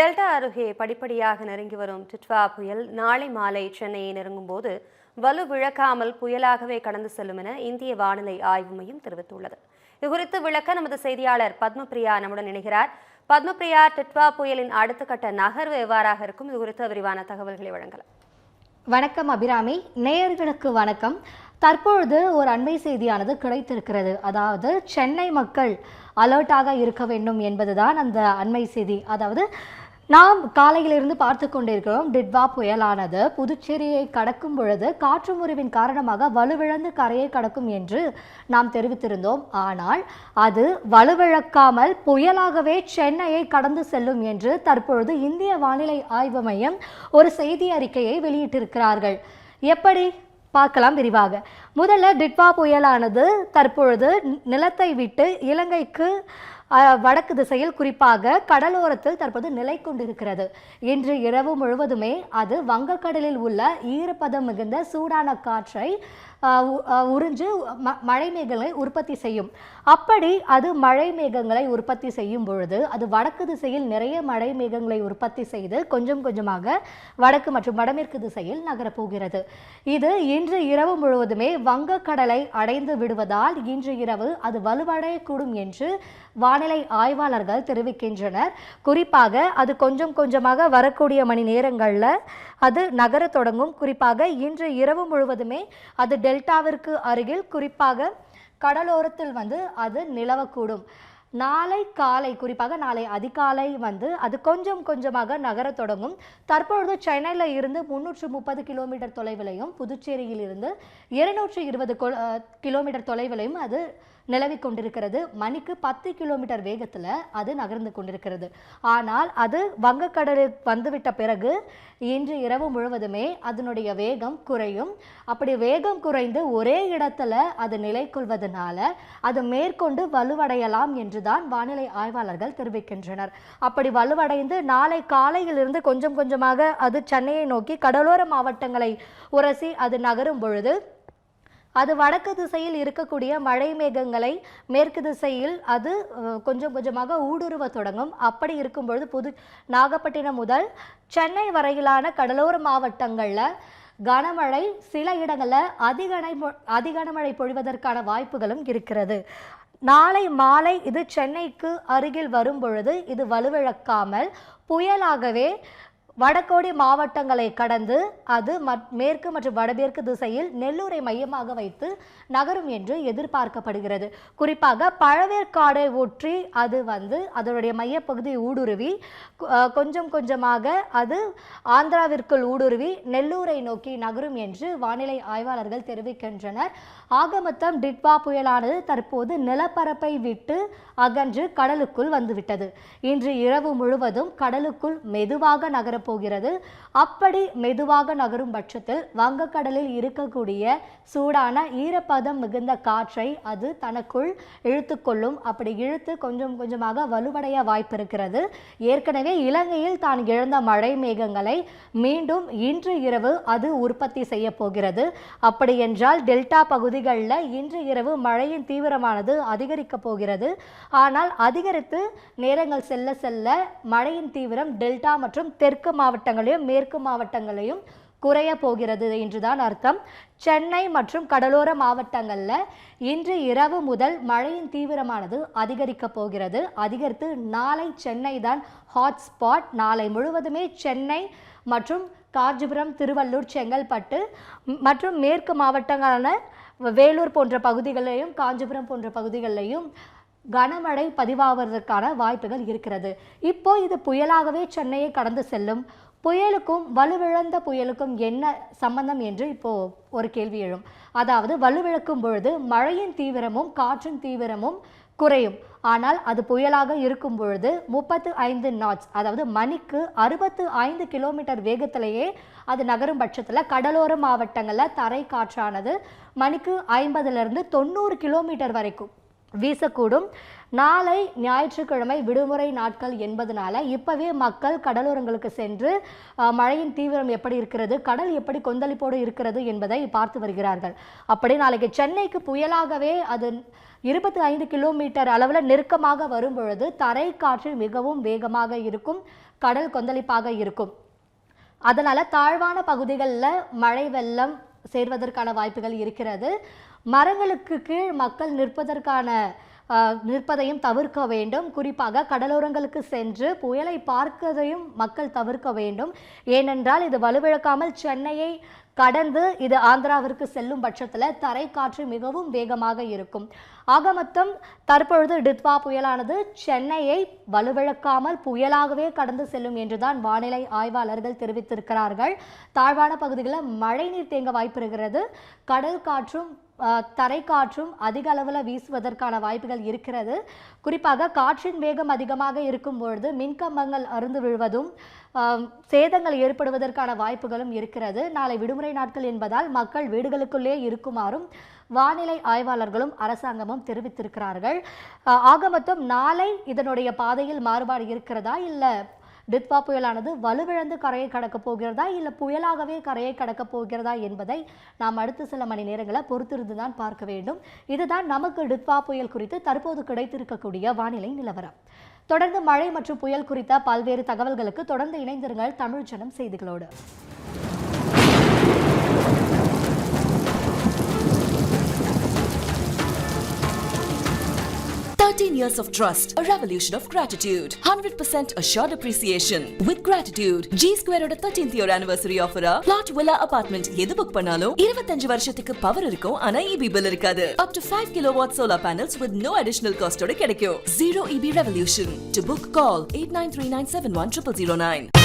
Delta அருகே படிப்படியாக நெருங்கி வரும் டிட்வா புயல் நாளை மாலை சென்னையை நெருங்கும் போது வலுவிழக்காமல் புயலாகவே கடந்து செல்லும் என இந்திய வானிலை ஆய்வு மையம் தெரிவித்துள்ளது. இதுகுறித்து விளக்க நமது செய்தியாளர் பத்மபிரியா நம்முடன் இணைகிறார். பத்மபிரியா, டிட்வா புயலின் அடுத்த கட்ட நகர்வு எவ்வாறாக இருக்கும்? இது குறித்து விரிவான தகவல்களை வழங்கலாம். வணக்கம் அபிராமி, நேயர்களுக்கு வணக்கம். தற்பொழுது ஒரு அண்மை செய்தியானது கிடைத்திருக்கிறது. அதாவது சென்னை மக்கள் அலர்ட்டாக இருக்க வேண்டும் என்பதுதான் அந்த அண்மை செய்தி. அதாவது நாம் காலையிலிருந்து பார்த்து கொண்டிருக்கிறோம், டிட்வா புயலானது புதுச்சேரியை கடக்கும் பொழுது காற்று முறிவின் காரணமாக வலுவிழந்து கரையை கடக்கும் என்று நாம் தெரிவித்திருந்தோம். ஆனால் அது வலுவிழக்காமல் புயலாகவே சென்னையை கடந்து செல்லும் என்று தற்பொழுது இந்திய வானிலை ஆய்வு மையம் ஒரு செய்தி அறிக்கையை வெளியிட்டிருக்கிறார்கள். எப்படி பார்க்கலாம் விரிவாக. முதல்ல டிட்வா புயலானது தற்பொழுது நிலத்தை விட்டு இலங்கைக்கு வடக்கு திசையில் குறிப்பாக கடலோரத்தில் தற்போது நிலை கொண்டிருக்கிறது. இன்று இரவு முழுவதுமே அது வங்கக்கடலில் உள்ள ஈரப்பதம் மிகுந்த சூடான காற்றை உறிஞ்சு மழை மேகங்களை உற்பத்தி செய்யும். அப்படி அது மழை மேகங்களை உற்பத்தி செய்யும் பொழுது அது வடக்கு திசையில் நிறைய மழை மேகங்களை உற்பத்தி செய்து கொஞ்சம் கொஞ்சமாக வடக்கு மற்றும் வடமேற்கு திசையில் நகரப்போகிறது. இது இன்று இரவு முழுவதுமே வங்கக்கடலை அடைந்து விடுவதால் இன்று இரவு அது வலுவடையக்கூடும் என்று வானிலை ஆய்வாளர்கள் தெரிவிக்கின்றனர். குறிப்பாக அது கொஞ்சம் கொஞ்சமாக வரக்கூடிய மணி நேரங்களில் அது நகர தொடங்கும். குறிப்பாக இன்று இரவு முழுவதுமே அது டெல்டாவிற்கு அருகில் குறிப்பாக கடலோரத்தில் அது நிலவக்கூடும். நாளை காலை குறிப்பாக நாளை அதிகாலை அது கொஞ்சம் கொஞ்சமாக நகர தொடங்கும். தற்பொழுது சென்னையில் இருந்து 330 கிலோமீட்டர் தொலைவிலையும் புதுச்சேரியில் இருந்து 220 கிலோமீட்டர் தொலைவிலையும் அது நிலவி கொண்டிருக்கிறது. மணிக்கு 10 கிலோமீட்டர் வேகத்தில் அது நகர்ந்து கொண்டிருக்கிறது. ஆனால் அது வங்கக்கடலில் வந்துவிட்ட பிறகு இன்று இரவு முழுவதுமே அதனுடைய வேகம் குறையும். அப்படி வேகம் குறைந்து ஒரே இடத்துல அது நிலை கொள்வதனால அது மேற்கொண்டு வலுவடையலாம் என்றுதான் வானிலை ஆய்வாளர்கள் தெரிவிக்கின்றனர். அப்படி வலுவடைந்து நாளை காலையிலிருந்து கொஞ்சம் கொஞ்சமாக அது சென்னையை நோக்கி கடலோர மாவட்டங்களை உரசி அது நகரும் பொழுது அது வடக்கு திசையில் இருக்கக்கூடிய மழை மேகங்களை மேற்கு திசையில் அது கொஞ்சம் கொஞ்சமாக ஊடுருவ தொடங்கும். அப்படி இருக்கும் பொழுது நாகப்பட்டினம் முதல் சென்னை வரையிலான கடலோர மாவட்டங்களில் கனமழை, சில இடங்களில் அதிகனமழை பொழிவதற்கான வாய்ப்புகளும் இருக்கிறது. நாளை மாலை இது சென்னைக்கு அருகில் வரும் பொழுது இது வலுவிழக்காமல் புயலாகவே வடகோடி மாவட்டங்களை கடந்து அது மேற்கு மற்றும் வடமேற்கு திசையில் நெல்லூரை மையமாக வைத்து நகரும் என்று எதிர்பார்க்கப்படுகிறது. குறிப்பாக பழவேற்காடை ஒற்றி அது அதனுடைய மையப்பகுதியை ஊடுருவி கொஞ்சம் கொஞ்சமாக அது ஆந்திராவிற்குள் ஊடுருவி நெல்லூரை நோக்கி நகரும் என்று வானிலை ஆய்வாளர்கள் தெரிவிக்கின்றனர். ஆகமொத்தம் டிட்வா புயலானது தற்போது நிலப்பரப்பை விட்டு அகன்று கடலுக்குள் வந்துவிட்டது. இன்று இரவு முழுவதும் கடலுக்குள் மெதுவாக நகரப்போகிறது. அப்படி மெதுவாக நகரும் பட்சத்தில் வங்கக்கடலில் இருக்கக்கூடிய சூடான ஈரப்பதம் மிகுந்த காற்றை அது தனக்குள் இழுத்துக்கொள்ளும். அப்படி இழுத்து கொஞ்சம் கொஞ்சமாக வலுவடைய வாய்ப்பு இருக்கிறது. ஏற்கனவே இலங்கையில் தான் இழந்த மழை மேகங்களை மீண்டும் இன்று இரவு அது உற்பத்தி செய்ய போகிறது. அப்படி என்றால் டெல்டா பகுதிகளில் இன்று இரவு மழையின் தீவிரமானது அதிகரிக்க போகிறது. ஆனால் அதிகரித்து நேரங்கள் செல்ல செல்ல மழையின் தீவிரம் டெல்டா மற்றும் தெற்கு மாவட்டங்களையும் மேற்கு மாவட்டங்களையும் குறைய போகிறது என்றுதான் அர்த்தம். சென்னை மற்றும் கடலோர மாவட்டங்களில் இன்று இரவு முதல் மழையின் தீவிரமானது அதிகரிக்க போகிறது. அதிகரித்து நாளை சென்னை தான் ஹாட்ஸ்பாட். நாளை முழுவதுமே சென்னை மற்றும் காஞ்சிபுரம், திருவள்ளூர், செங்கல்பட்டு மற்றும் மேற்கு மாவட்டங்களான வேலூர் போன்ற பகுதிகளையும் காஞ்சிபுரம் போன்ற பகுதிகளிலையும் கனமழை பதிவாவதற்கான வாய்ப்புகள் இருக்கிறது. இப்போ இது புயலாகவே சென்னையை கடந்து செல்லும். புயலுக்கும் வலுவிழந்த புயலுக்கும் என்ன சம்பந்தம் என்று இப்போ ஒரு கேள்வி எழும். அதாவது வலுவிழக்கும் பொழுது மழையின் தீவிரமும் காற்றின் தீவிரமும் குறையும். ஆனால் அது புயலாக இருக்கும் பொழுது 35 knots, அதாவது மணிக்கு 65 கிலோமீட்டர் வேகத்திலேயே அது நகரும் பட்சத்தில் கடலோர மாவட்டங்களில் தரை காற்றானது மணிக்கு 50லிருந்து 90 கிலோமீட்டர் வரைக்கும் வீசக்கூடும். நாளை ஞாயிற்றுக்கிழமை விடுமுறை நாட்கள் என்பதனால இப்பவே மக்கள் கடலோரங்களுக்கு சென்று மழையின் தீவிரம் எப்படி இருக்கிறது, கடல் எப்படி கொந்தளிப்போடு இருக்கிறது என்பதை பார்த்து வருகிறார்கள். அப்படி நாளைக்கு சென்னைக்கு புயலாகவே அது 25 கிலோமீட்டர் அளவில் நெருக்கமாக வரும் பொழுது தரை காற்று மிகவும் வேகமாக இருக்கும். கடல் கொந்தளிப்பாக இருக்கும். அதனால தாழ்வான பகுதிகளில் மழை வெள்ளம் சேர்வதற்கான வாய்ப்புகள் இருக்கிறது. மரங்களுக்கு கீழ் மக்கள் நிற்பதையும் தவிர்க்க வேண்டும். குறிப்பாக கடலோரங்களுக்கு சென்று புயலை பார்க்கதையும் மக்கள் தவிர்க்க வேண்டும். ஏனென்றால் இது வலுவிழக்காமல் சென்னையை கடந்து இது ஆந்திராவிற்கு செல்லும் பட்சத்தில் தரை காற்று மிகவும் வேகமாக இருக்கும். ஆக மொத்தம் தற்பொழுது டித்வா புயலானது சென்னையை வலுவிழக்காமல் புயலாகவே கடந்து செல்லும் என்றுதான் வானிலை ஆய்வாளர்கள் தெரிவித்திருக்கிறார்கள். தாழ்வான பகுதிகளில் மழை நீர் தேங்க வாய்ப்பு இருக்கிறது. கடல் காற்றும் தரை காற்றும் அதிக அளவில் வீசுவதற்கான வாய்ப்புகள் இருக்கிறது. குறிப்பாக காற்றின் வேகம் அதிகமாக இருக்கும் பொழுது மின்கம்பங்கள் அறுந்து விழுவதும் சேதங்கள் ஏற்படுவதற்கான வாய்ப்புகளும் இருக்கிறது. நாளை விடுமுறை நாட்கள் என்பதால் மக்கள் வீடுகளுக்குள்ளே இருக்குமாறும் வானிலை ஆய்வாளர்களும் அரசாங்கமும் தெரிவித்திருக்கிறார்கள். ஆக மொத்தம் நாளை இதனுடைய பாதையில் மாறுபாடு இருக்கிறதா, இல்லை டித்வா புயலானது வலுவிழந்து கரையை கடக்கப் போகிறதா, இல்லை புயலாகவே கரையை கடக்கப் போகிறதா என்பதை நாம் அடுத்த சில மணி நேரங்களை பொறுத்திருந்து தான் பார்க்க வேண்டும். இதுதான் நமக்கு டித்வா புயல் குறித்து தற்போது கிடைத்திருக்கக்கூடிய வானிலை நிலவரம். தொடர்ந்து மழை மற்றும் புயல் குறித்த பல்வேறு தகவல்களுக்கு தொடர்ந்து இணைந்திருங்கள் தமிழ் ஜனம் செய்திகளோடு. 13 years of trust, a revolution of gratitude, 100% assured appreciation. With gratitude, G Square oda 13th year anniversary offer plot villa apartment எது புக் பண்ணாலும் 25 வருஷத்துக்கு பவர் இருக்கும். ஆனா EB bill இருக்காது. Up to 5 kilowatt solar panels with no additional cost ஓட கிடைக்கும். Zero EB revolution. To book, call 8939710009.